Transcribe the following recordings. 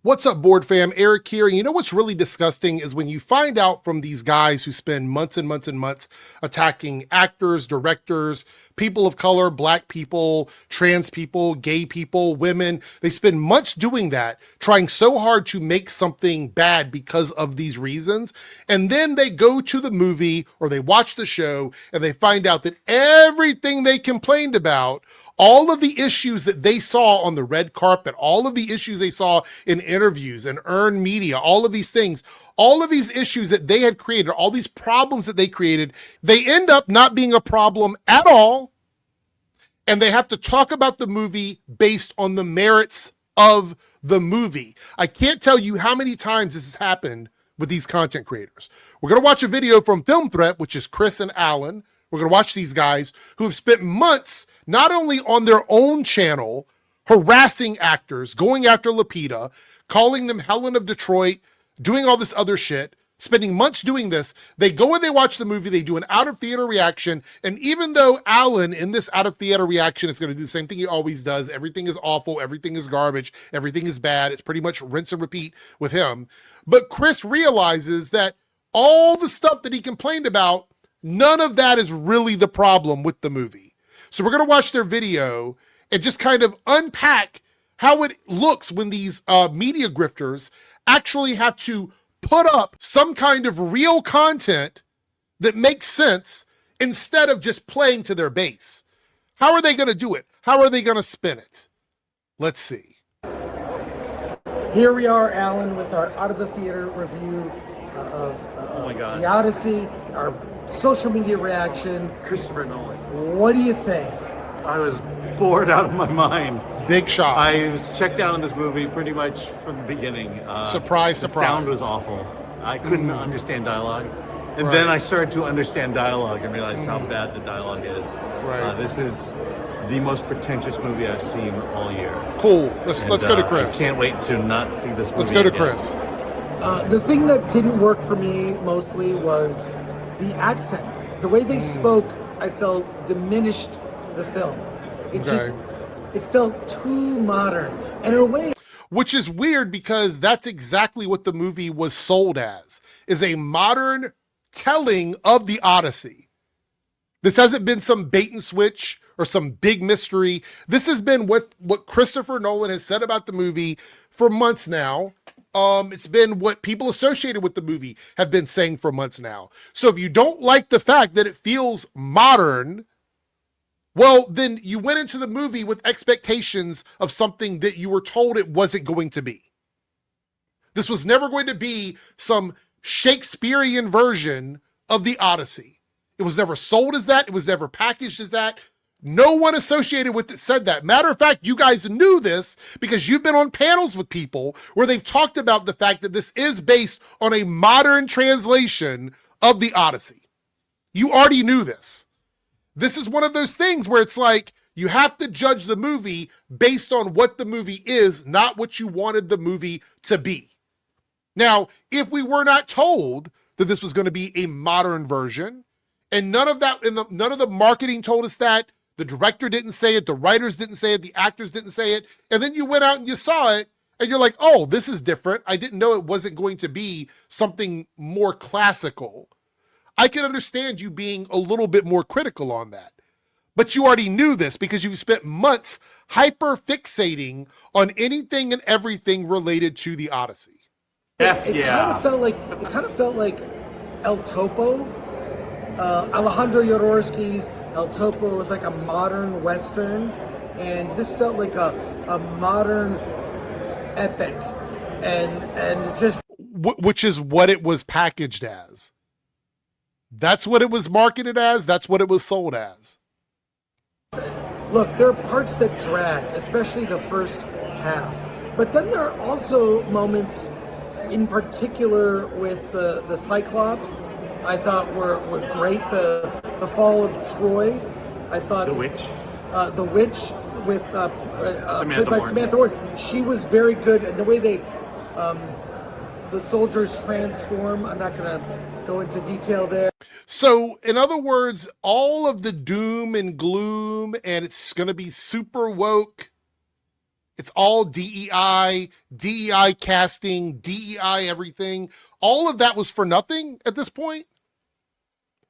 What's up, board fam? Eric here. And you know what's really disgusting is when you find out from these guys who spend months and months and months attacking actors, directors, people of color, black people, trans people, gay people, women. They spend months doing that, trying so hard to make something bad because of these reasons. And then they go to the movie or they watch the show and they find out that everything they complained about, all of the issues that they saw on the red carpet, all of the issues they saw in interviews and earned media, all of these things, all of these issues that they had created, all these problems that they created, they end up not being a problem at all. And they have to talk about the movie based on the merits of the movie. I can't tell you how many times this has happened with these content creators. We're going to watch a video from Film Threat, which is Chris and Alan. We're going to watch these guys who have spent months not only on their own channel harassing actors, going after Lupita, calling them Helen of Detroit, doing all this other shit, spending months doing this. They go and they watch the movie, they do an out-of-theater reaction, and even though Alan in this out-of-theater reaction is going to do the same thing he always does, everything is awful, everything is garbage, everything is bad, it's pretty much rinse and repeat with him. But Chris realizes that all the stuff that he complained about, none of that is really the problem with the movie. So we're going to watch their video and just kind of unpack how it looks when these media grifters actually have to put up some kind of real content that makes sense instead of just playing to their base. How are they going to do it? How are they going to spin it? Let's see. Here we are, Alan, with our out of the theater review of the Odyssey, our social media reaction. Christopher Nolan. What do you think? I was bored out of my mind. Big shock. I was checked out on this movie pretty much from the beginning. Surprise. The sound was awful. I couldn't understand dialogue. And then I started to understand dialogue and realized how bad the dialogue is. Right. This is the most pretentious movie I've seen all year. Cool. Let's go to Chris. I can't wait to not see this movie. Let's go to again. Chris. The thing that didn't work for me mostly was the accents. The way they spoke, I felt diminished the film. It felt too modern. And in a way, which is weird because that's exactly what the movie was sold as, is a modern telling of the Odyssey. This hasn't been some bait and switch or some big mystery. This has been what Christopher Nolan has said about the movie for months now. It's been what people associated with the movie have been saying for months now. So if you don't like the fact that it feels modern, well, then you went into the movie with expectations of something that you were told it wasn't going to be. This was never going to be some Shakespearean version of the Odyssey. It was never sold as that. It was never packaged as that. No one associated with it said that. Matter of fact, you guys knew this because you've been on panels with people where they've talked about the fact that this is based on a modern translation of the Odyssey. You already knew this. This is one of those things where it's like you have to judge the movie based on what the movie is, not what you wanted the movie to be. Now, if we were not told that this was going to be a modern version, and none of the marketing told us that, the director didn't say it, the writers didn't say it, the actors didn't say it, and then you went out and you saw it, and you're like, oh, this is different. I didn't know it wasn't going to be something more classical. I can understand you being a little bit more critical on that. But you already knew this because you've spent months hyper fixating on anything and everything related to the Odyssey. It kind of felt like El Topo. Alejandro Jodorowsky's El Topo was like a modern Western, and this felt like a modern epic, and just which is what it was packaged as. That's what it was marketed as. That's what it was sold as. Look, there are parts that drag, especially the first half, but then there are also moments, in particular with the Cyclops. I thought were great. The fall of Troy. I thought The Witch. The Witch with played by Samantha Ward. She was very good, and the way they the soldiers transform. I'm not going to go into detail there. So, in other words, all of the doom and gloom, and it's going to be super woke, It's all DEI, DEI casting, DEI everything. All of that was for nothing at this point.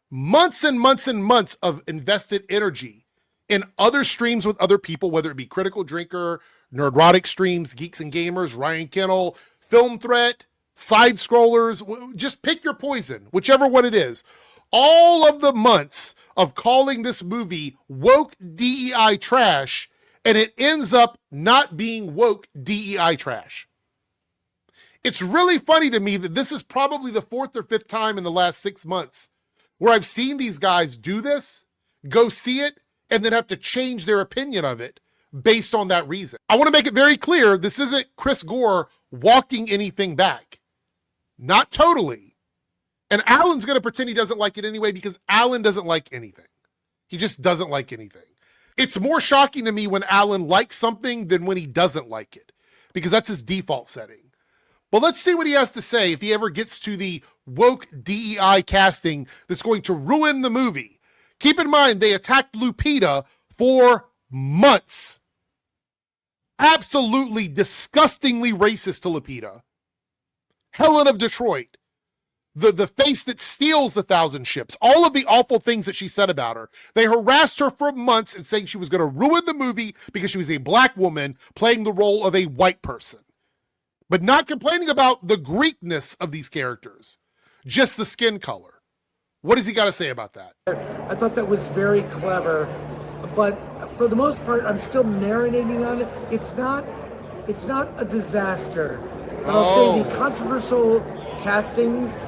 Months and months and months of invested energy in other streams with other people, whether it be Critical Drinker, Nerdrotic Streams, Geeks and Gamers, Ryan Kennel, Film Threat, Side Scrollers, just pick your poison, whichever one it is. All of the months of calling this movie woke DEI trash, and it ends up not being woke DEI trash. It's really funny to me that this is probably the 4th or 5th time in the last 6 months where I've seen these guys do this, go see it, and then have to change their opinion of it based on that reason. I want to make it very clear, this isn't Chris Gore walking anything back. Not totally. And Alan's going to pretend he doesn't like it anyway because Alan doesn't like anything. He just doesn't like anything. It's more shocking to me when Alan likes something than when he doesn't like it, because that's his default setting. But let's see what he has to say if he ever gets to the woke DEI casting that's going to ruin the movie. Keep in mind, they attacked Lupita for months. Absolutely disgustingly racist to Lupita. Helen of Detroit. The face that steals 1,000 ships, all of the awful things that she said about her. They harassed her for months and saying she was going to ruin the movie because she was a black woman playing the role of a white person. But not complaining about the Greekness of these characters, just the skin color. What does he got to say about that? I thought that was very clever, but for the most part, I'm still marinating on it. It's not a disaster. I'll say the controversial castings,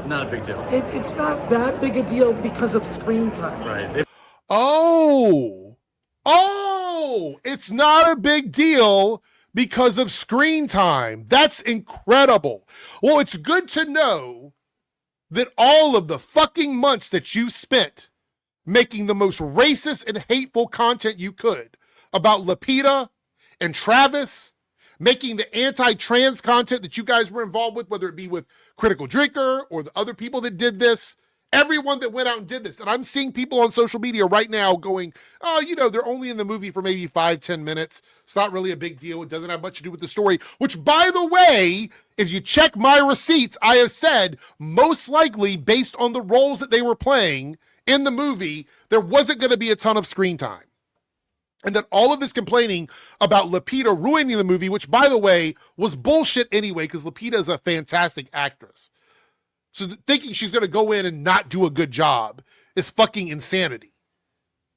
not a big deal. It's not that big a deal because of screen time. Right. It's not a big deal because of screen time. That's incredible. Well, it's good to know that all of the fucking months that you spent making the most racist and hateful content you could about Lupita and Travis, making the anti-trans content that you guys were involved with, whether it be with Critical Drinker or the other people that did this, everyone that went out and did this. And I'm seeing people on social media right now going, oh, they're only in the movie for maybe 5-10 minutes. It's not really a big deal. It doesn't have much to do with the story, which, by the way, if you check my receipts, I have said most likely based on the roles that they were playing in the movie, there wasn't going to be a ton of screen time. And that all of this complaining about Lupita ruining the movie, which, by the way, was bullshit anyway, because Lupita is a fantastic actress. So thinking she's going to go in and not do a good job is fucking insanity.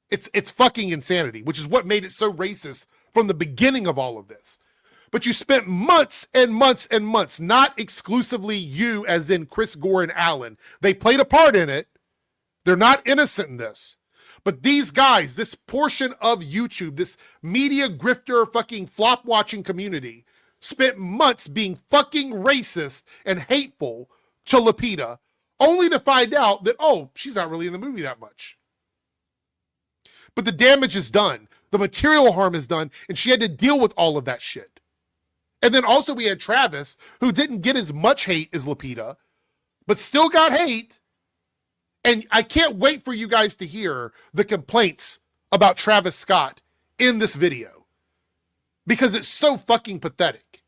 It's fucking insanity, which is what made it so racist from the beginning of all of this. But you spent months and months and months, not exclusively you as in Chris Gore and Alan. They played a part in it. They're not innocent in this. But these guys, this portion of YouTube, this media grifter fucking flop watching community, spent months being fucking racist and hateful to Lupita, only to find out that, oh, she's not really in the movie that much. But the damage is done. The material harm is done, and she had to deal with all of that shit. And then also we had Travis, who didn't get as much hate as Lupita, but still got hate. And I can't wait for you guys to hear the complaints about Travis Scott in this video, because it's so fucking pathetic.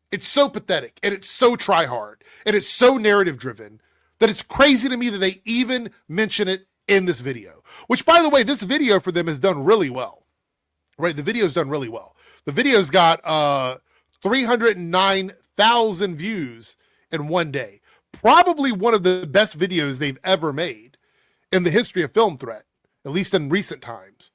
It's so pathetic, and it's so try hard, and it's so narrative driven that it's crazy to me that they even mention it in this video. Which, by the way, this video for them has done really well, right? The video's done really well. The video's got 309,000 views in one day. Probably one of the best videos they've ever made in the history of Film Threat, at least in recent times.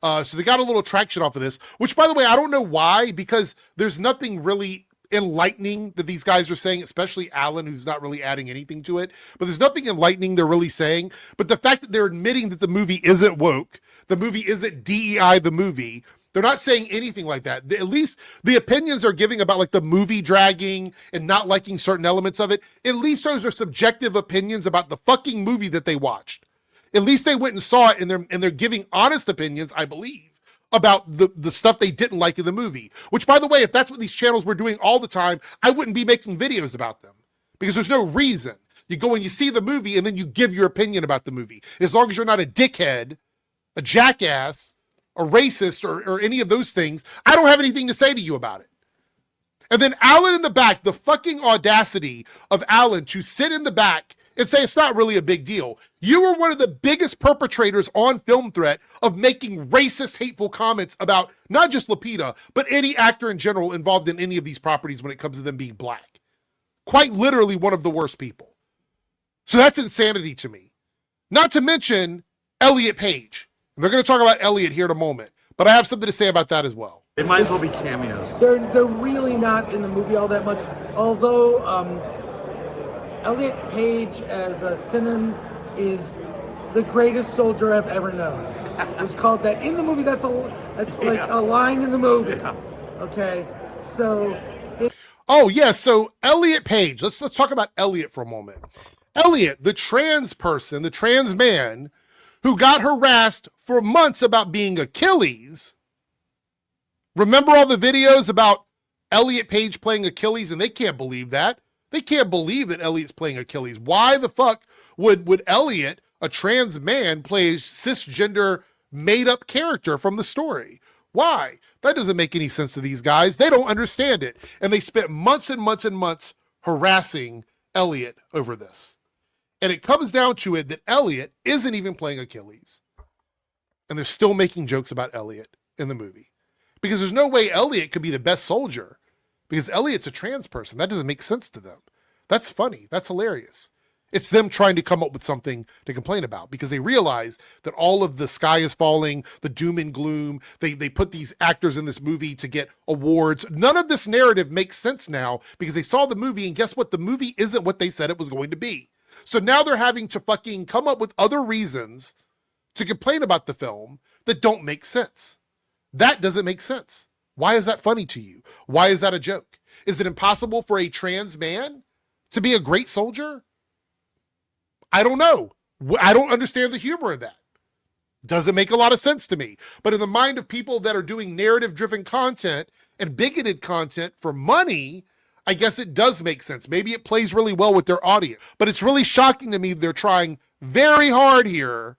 So they got a little traction off of this, which, by the way, I don't know why, because there's nothing really enlightening that these guys are saying, especially Alan, who's not really adding anything to it. But there's nothing enlightening they're really saying. But the fact that they're admitting that the movie isn't woke, the movie isn't DEI the movie, they're not saying anything like that. At least the opinions they're giving about like the movie dragging and not liking certain elements of it, at least those are subjective opinions about the fucking movie that they watched. At least they went and saw it, and they're giving honest opinions, I believe, about the stuff they didn't like in the movie. Which, by the way, if that's what these channels were doing all the time, I wouldn't be making videos about them, because there's no reason. You go and you see the movie and then you give your opinion about the movie. As long as you're not a dickhead, a jackass, a racist, or any of those things, I don't have anything to say to you about it. And then Alan in the back, the fucking audacity of Alan to sit in the back and say it's not really a big deal. You were one of the biggest perpetrators on Film Threat of making racist, hateful comments about not just Lupita, but any actor in general involved in any of these properties when it comes to them being black. Quite literally one of the worst people. So that's insanity to me. Not to mention Elliot Page. And they're going to talk about Elliot here in a moment, but I have something to say about that as well. It might as well be cameos. They're really not in the movie all that much, although Elliot Page as Sinan is the greatest soldier I've ever known. It was called that in the movie. That's like a line in the movie. Yeah. Okay, so. So Elliot Page. Let's talk about Elliot for a moment. Elliot, the trans person, the trans man, who got harassed for months about being Achilles. Remember all the videos about Elliot Page playing Achilles, and they can't believe that. They can't believe that Elliot's playing Achilles. Why the fuck would Elliot, a trans man, play a cisgender made-up character from the story? Why? That doesn't make any sense to these guys. They don't understand it. And they spent months and months and months harassing Elliot over this. And it comes down to it that Elliot isn't even playing Achilles. And they're still making jokes about Elliot in the movie. Because there's no way Elliot could be the best soldier. Because Elliot's a trans person. That doesn't make sense to them. That's funny. That's hilarious. It's them trying to come up with something to complain about because they realize that all of the sky is falling, the doom and gloom. They put these actors in this movie to get awards. None of this narrative makes sense now because they saw the movie and guess what? The movie isn't what they said it was going to be. So now they're having to fucking come up with other reasons to complain about the film that don't make sense. That doesn't make sense. Why is that funny to you? Why is that a joke? Is it impossible for a trans man to be a great soldier? I don't know. I don't understand the humor of that. Doesn't make a lot of sense to me. But in the mind of people that are doing narrative-driven content and bigoted content for money, I guess it does make sense. Maybe it plays really well with their audience. But it's really shocking to me they're trying very hard here,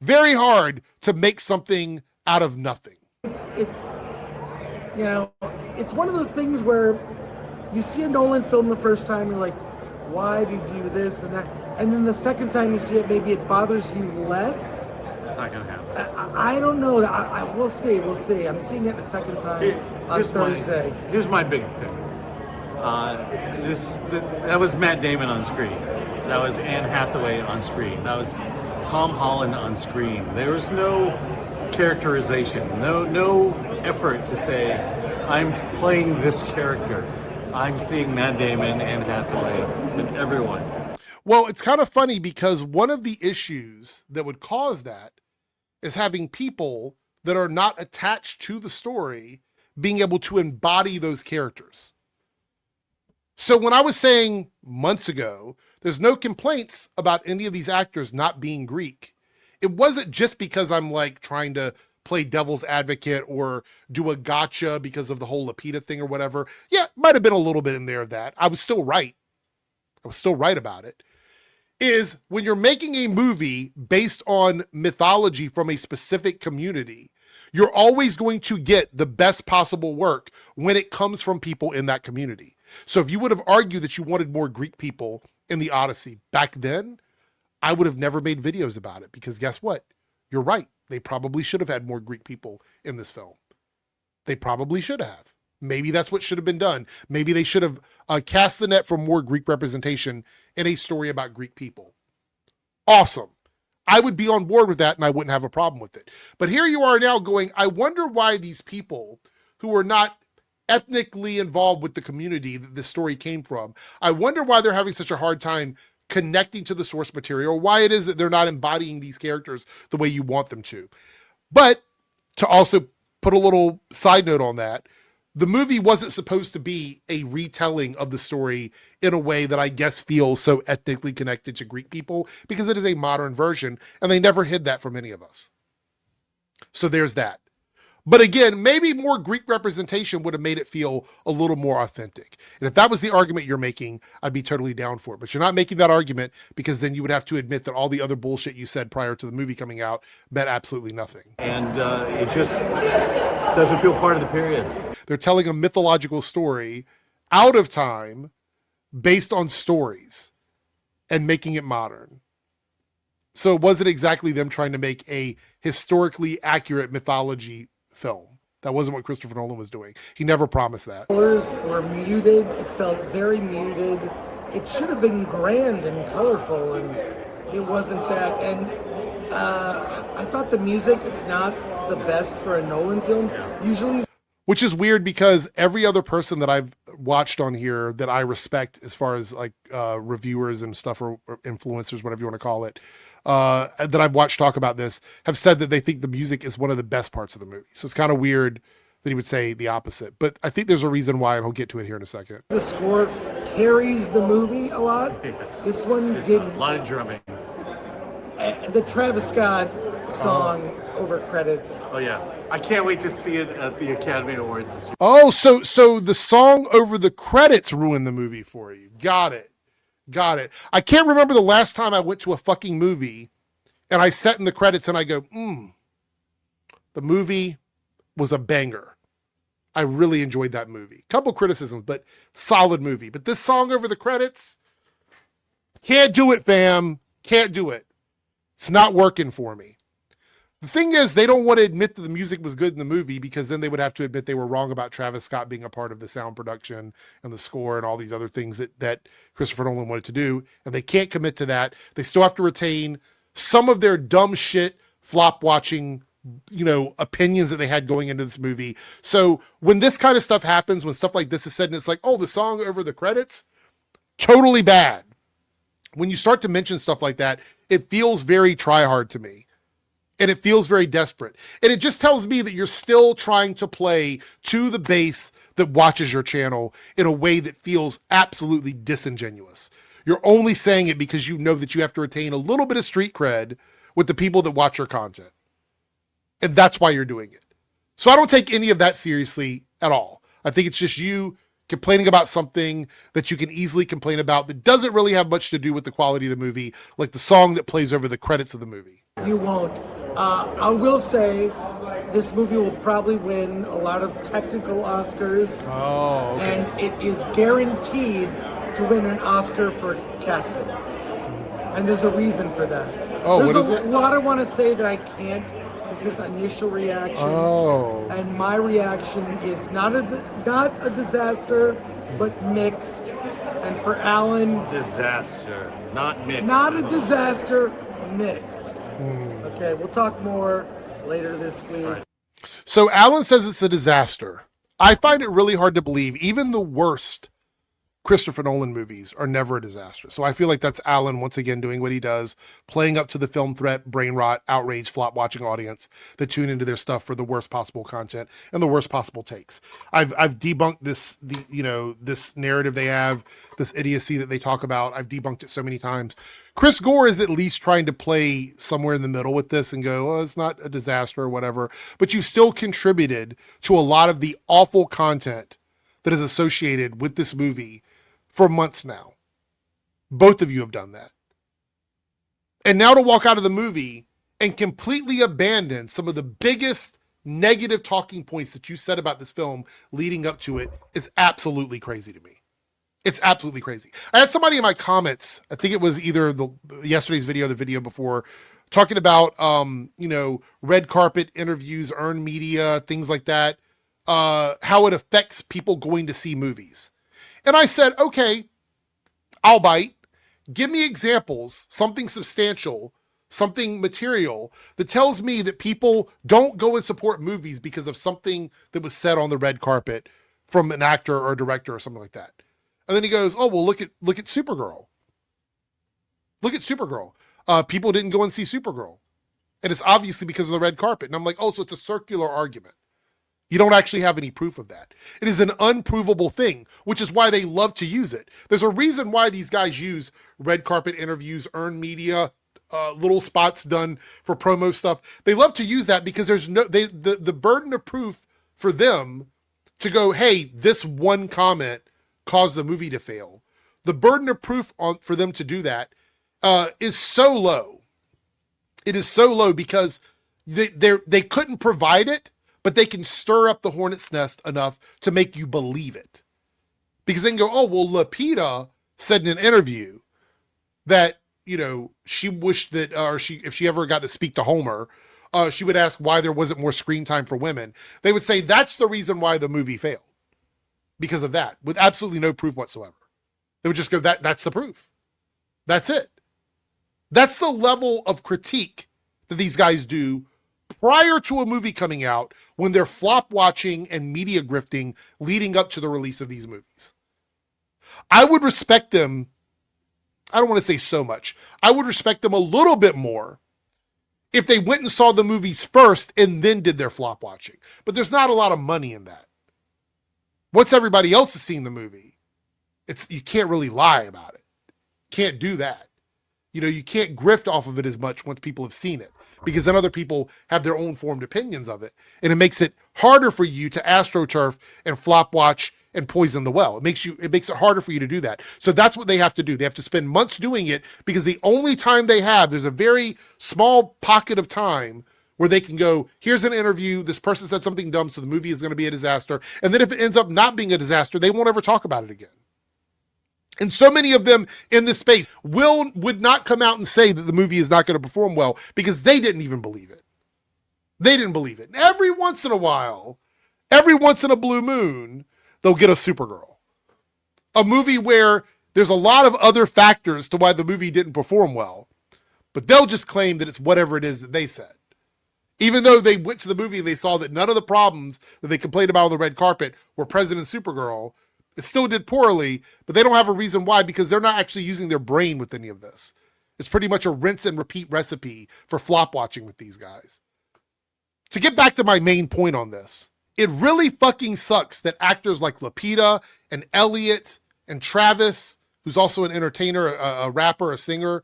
very hard to make something out of nothing. It's one of those things where you see a Nolan film the first time, you're like, why do you do this and that? And then the second time you see it, maybe it bothers you less. It's not going to happen. I don't know. We'll see. I'm seeing it the second time on Thursday. Here's my big thing. That was Matt Damon on screen. That was Anne Hathaway on screen. That was Tom Holland on screen. There was no characterization, no effort to say, I'm playing this character. I'm seeing Matt Damon, Anne Hathaway, and everyone. Well, it's kind of funny because one of the issues that would cause that is having people that are not attached to the story being able to embody those characters. So when I was saying months ago, there's no complaints about any of these actors not being Greek. It wasn't just because I'm like trying to play devil's advocate or do a gotcha because of the whole Lupita thing or whatever. Yeah, might have been a little bit in there of that. I was still right. I was still right about it. Is when you're making a movie based on mythology from a specific community, you're always going to get the best possible work when it comes from people in that community. So if you would have argued that you wanted more Greek people in the Odyssey back then, I would have never made videos about it because guess what? You're right. They probably should have had more Greek people in this film. They probably should have. Maybe that's what should have been done. Maybe they should have cast the net for more Greek representation in a story about Greek people. Awesome. I would be on board with that and I wouldn't have a problem with it. But here you are now going, I wonder why these people who are not ethnically involved with the community that this story came from, I wonder why they're having such a hard time connecting to the source material, why it is that they're not embodying these characters the way you want them to. But to also put a little side note on that, the movie wasn't supposed to be a retelling of the story in a way that I guess feels so ethnically connected to Greek people because it is a modern version and they never hid that from any of us. So there's that. But again, maybe more Greek representation would have made it feel a little more authentic. And if that was the argument you're making, I'd be totally down for it. But you're not making that argument, because then you would have to admit that all the other bullshit you said prior to the movie coming out meant absolutely nothing. And it just doesn't feel part of the period. They're telling a mythological story out of time based on stories and making it modern. So it wasn't exactly them trying to make a historically accurate mythology film. That wasn't what Christopher Nolan was doing. He never promised that. Colors were muted. It felt very muted. It should have been grand and colorful, and it wasn't that. And I thought the music, it's not the best for a Nolan film. Usually, which is weird, because every other person that I've watched on here that I respect, as far as like reviewers and stuff, or influencers, whatever you want to call it, that I've watched talk about this, have said that they think the music is one of the best parts of the movie. So it's kind of weird that he would say the opposite. But I think there's a reason why, and I'll get to it here in a second. the score carries the movie a lot. This one didn't. A lot of drumming. The Travis Scott song over credits. Oh yeah, I can't wait to see it at the Academy Awards this year. Oh, so the song over the credits ruined the movie for you. Got it. I can't remember the last time I went to a fucking movie and I sat in the credits and I go, the movie was a banger. I really enjoyed that movie. Couple criticisms, but solid movie. But this song over the credits, can't do it, fam. Can't do it. It's not working for me. The thing is, they don't want to admit that the music was good in the movie, because then they would have to admit they were wrong about Travis Scott being a part of the sound production and the score and all these other things that Christopher Nolan wanted to do. And they can't commit to that. They still have to retain some of their dumb shit, flop watching, opinions that they had going into this movie. So when this kind of stuff happens, when stuff like this is said and it's like, oh, the song over the credits, totally bad. When you start to mention stuff like that, it feels very try hard to me. And it feels very desperate. And it just tells me that you're still trying to play to the base that watches your channel in a way that feels absolutely disingenuous. You're only saying it because you know that you have to retain a little bit of street cred with the people that watch your content. And that's why you're doing it. So I don't take any of that seriously at all. I think it's just you complaining about something that you can easily complain about that doesn't really have much to do with the quality of the movie, like the song that plays over the credits of the movie. You won't. I will say this movie will probably win a lot of technical Oscars. Oh, okay. And it is guaranteed to win an Oscar for casting. And there's a reason for that. Oh, there's what is it? a lot I want to say that I can't. This is initial reaction. Oh. And my reaction is not a disaster, but mixed. And for Alan... Disaster, not mixed. Not a disaster, mixed. Okay, we'll talk more later this week. Right. So Alan says it's a disaster. I find it really hard to believe. Even the worst Christopher Nolan movies are never a disaster. So I feel like that's Alan once again doing what he does, playing up to the film threat, brain rot, outrage, flop watching audience that tune into their stuff for the worst possible content and the worst possible takes. I've debunked this narrative they have, this idiocy that they talk about. I've debunked it so many times. Chris Gore is at least trying to play somewhere in the middle with this and go, oh, it's not a disaster or whatever, but you've still contributed to a lot of the awful content that is associated with this movie for months now. Both of you have done that. And now to walk out of the movie and completely abandon some of the biggest negative talking points that you said about this film leading up to it is absolutely crazy to me. It's absolutely crazy. I had somebody in my comments, I think it was either yesterday's video or the video before, talking about, red carpet interviews, earned media, things like that, how it affects people going to see movies. And I said, okay, I'll bite. Give me examples, something substantial, something material that tells me that people don't go and support movies because of something that was said on the red carpet from an actor or a director or something like that. And then he goes, oh, well, look at Supergirl. Look at Supergirl. People didn't go and see Supergirl. And it's obviously because of the red carpet. And I'm like, oh, so it's a circular argument. You don't actually have any proof of that. It is an unprovable thing, which is why they love to use it. There's a reason why these guys use red carpet interviews, earned media, little spots done for promo stuff. They love to use that because there's the burden of proof for them to go, hey, this one comment caused the movie to fail. The burden of proof for them to do that is so low. It is so low because they couldn't provide it, but they can stir up the hornet's nest enough to make you believe it. Because they can go, oh, well, Lupita said in an interview that, you know, she wished that, if she ever got to speak to Homer, she would ask why there wasn't more screen time for women. They would say that's the reason why the movie failed. Because of that, with absolutely no proof whatsoever. They would just go, that's the proof. That's it. That's the level of critique that these guys do prior to a movie coming out when they're flop watching and media grifting leading up to the release of these movies. I would respect them. I don't want to say so much. I would respect them a little bit more if they went and saw the movies first and then did their flop watching. But there's not a lot of money in that. Once everybody else has seen the movie, you can't really lie about it. Can't do that. You know, you can't grift off of it as much once people have seen it, because then other people have their own formed opinions of it. And it makes it harder for you to astroturf and flop watch and poison the well. It makes it harder for you to do that. So that's what they have to do. They have to spend months doing it because the only time they have, there's a very small pocket of time where they can go, here's an interview, this person said something dumb, so the movie is going to be a disaster. And then if it ends up not being a disaster, they won't ever talk about it again. And so many of them in this space would not come out and say that the movie is not going to perform well because they didn't even believe it. They didn't believe it. And every once in a while, every once in a blue moon, they'll get a Supergirl. A movie where there's a lot of other factors to why the movie didn't perform well, but they'll just claim that it's whatever it is that they said. Even though they went to the movie and they saw that none of the problems that they complained about on the red carpet were present in Supergirl, it still did poorly, but they don't have a reason why because they're not actually using their brain with any of this. It's pretty much a rinse and repeat recipe for flop watching with these guys. To get back to my main point on this, it really fucking sucks that actors like Lupita and Elliot and Travis, who's also an entertainer, a rapper, a singer,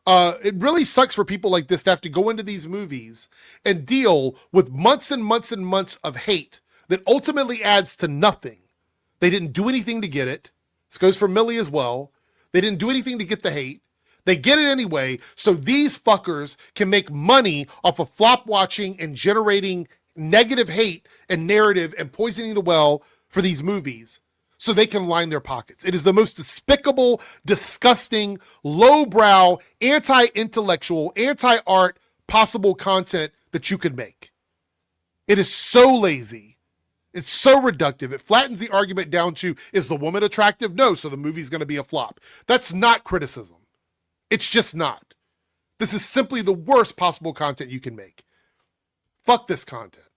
it really sucks for people like this to have to go into these movies and deal with months and months and months of hate that ultimately adds to nothing. They didn't do anything to get it. This goes for Millie as well. They didn't do anything to get the hate. They get it anyway, so these fuckers can make money off of flop watching and generating negative hate and narrative and poisoning the well for these movies so they can line their pockets. It is the most despicable, disgusting, lowbrow, anti-intellectual, anti-art possible content that you could make. It is so lazy. It's so reductive. It flattens the argument down to, is the woman attractive? No, so the movie's going to be a flop. That's not criticism. It's just not. This is simply the worst possible content you can make. Fuck this content.